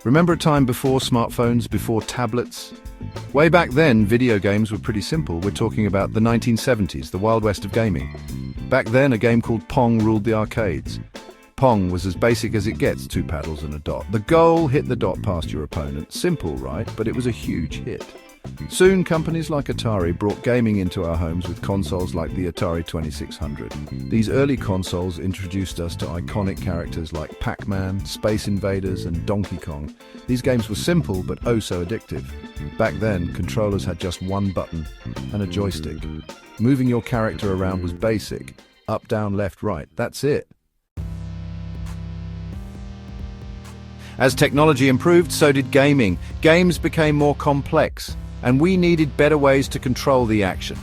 Remember a time before smartphones, before tablets? Way back then, video games were pretty simple. We're talking about the 1970s, the Wild West of gaming. Back then, a game called Pong ruled the arcades. Pong was as basic as it gets, 2 paddles and a dot. The goal, hit the dot past your opponent. Simple, right? But it was a huge hit. Soon, companies like Atari brought gaming into our homes with consoles like the Atari 2600. These early consoles introduced us to iconic characters like Pac-Man, Space Invaders, and Donkey Kong. These games were simple but oh so addictive. Back then, controllers had just one button and a joystick. Moving your character around was basic. Up, down, left, right. That's it. As technology improved, so did gaming. Games became more complex, and we needed better ways to control the action.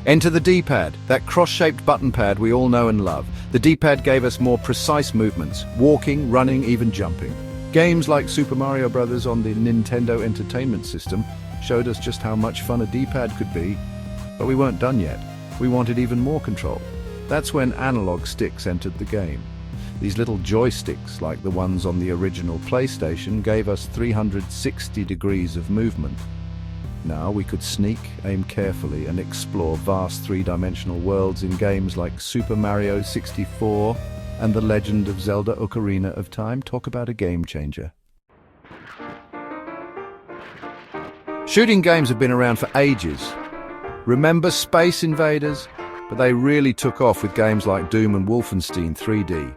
Enter the D-pad, that cross-shaped button pad we all know and love. The D-pad gave us more precise movements, walking, running, even jumping. Games like Super Mario Bros. On the Nintendo Entertainment System showed us just how much fun a D-pad could be. But we weren't done yet. We wanted even more control. That's when analog sticks entered the game. These little joysticks, like the ones on the original PlayStation, gave us 360 degrees of movement. Now we could sneak, aim carefully, and explore vast three-dimensional worlds in games like Super Mario 64 and The Legend of Zelda: Ocarina of Time. Talk about a game changer. Shooting games have been around for ages. Remember Space Invaders? But they really took off with games like Doom and Wolfenstein 3D.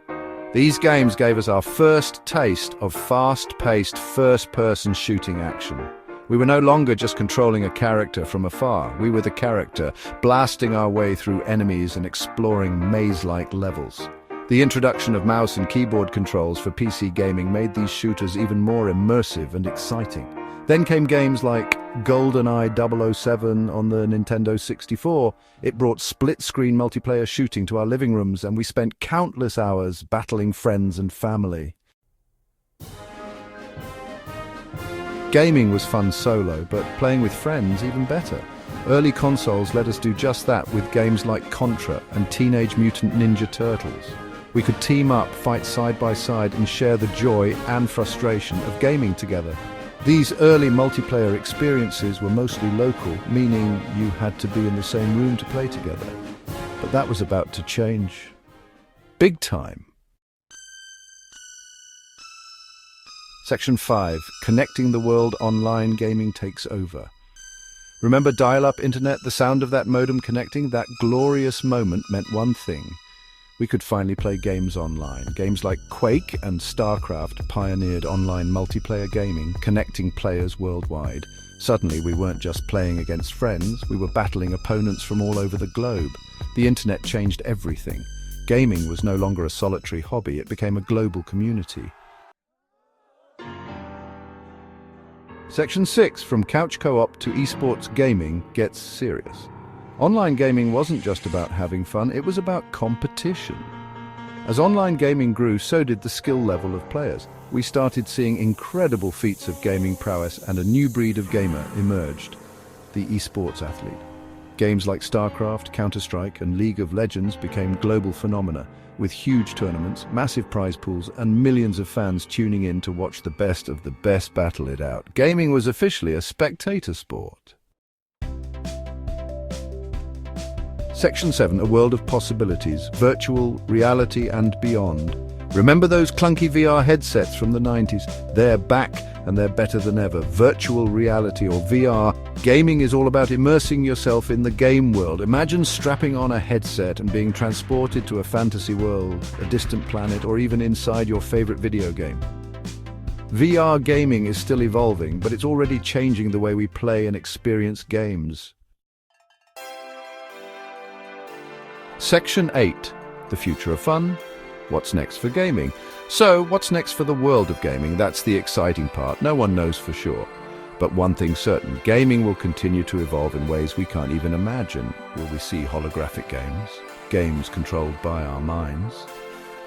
These games gave us our first taste of fast-paced, first-person shooting action. We were no longer just controlling a character from afar. We were the character, blasting our way through enemies and exploring maze-like levels. The introduction of mouse and keyboard controls for PC gaming made these shooters even more immersive and exciting. Then came games like GoldenEye 007 on the Nintendo 64. It brought split-screen multiplayer shooting to our living rooms, and we spent countless hours battling friends and family. Gaming was fun solo, but playing with friends even better. Early consoles let us do just that with games like Contra and Teenage Mutant Ninja Turtles. We could team up, fight side by side, and share the joy and frustration of gaming together. These early multiplayer experiences were mostly local, meaning you had to be in the same room to play together. But that was about to change. Big time. Section 5. Connecting the world online, gaming takes over. Remember dial-up internet, the sound of that modem connecting? That glorious moment meant one thing. We could finally play games online. Games like Quake and StarCraft pioneered online multiplayer gaming, connecting players worldwide. Suddenly, we weren't just playing against friends, we were battling opponents from all over the globe. The internet changed everything. Gaming was no longer a solitary hobby, it became a global community. Section 6, from couch co-op to esports gaming, gets serious. Online gaming wasn't just about having fun, it was about competition. As online gaming grew, so did the skill level of players. We started seeing incredible feats of gaming prowess, and a new breed of gamer emerged, the esports athlete. Games like StarCraft, Counter-Strike, and League of Legends became global phenomena, with huge tournaments, massive prize pools, and millions of fans tuning in to watch the best of the best battle it out. Gaming was officially a spectator sport. Section 7, a world of possibilities, virtual reality and beyond. Remember those clunky VR headsets from the 90s? They're back, and they're better than ever. Virtual reality, or VR, gaming is all about immersing yourself in the game world. Imagine strapping on a headset and being transported to a fantasy world, a distant planet, or even inside your favorite video game. VR gaming is still evolving, but it's already changing the way we play and experience games. Section 8, the future of fun. What's next for gaming? So, what's next for the world of gaming? That's the exciting part. No one knows for sure. But one thing's certain, gaming will continue to evolve in ways we can't even imagine. Will we see holographic games? Games controlled by our minds?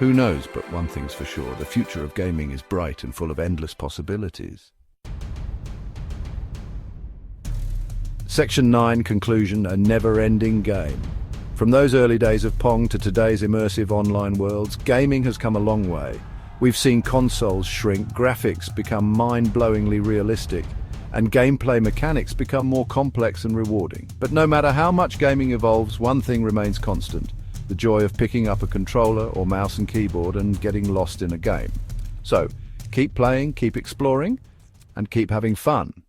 Who knows, but one thing's for sure, the future of gaming is bright and full of endless possibilities. Section 9, conclusion, a never-ending game. From those early days of Pong to today's immersive online worlds, gaming has come a long way. We've seen consoles shrink, graphics become mind-blowingly realistic, and gameplay mechanics become more complex and rewarding. But no matter how much gaming evolves, one thing remains constant: the joy of picking up a controller or mouse and keyboard and getting lost in a game. So, keep playing, keep exploring, and keep having fun.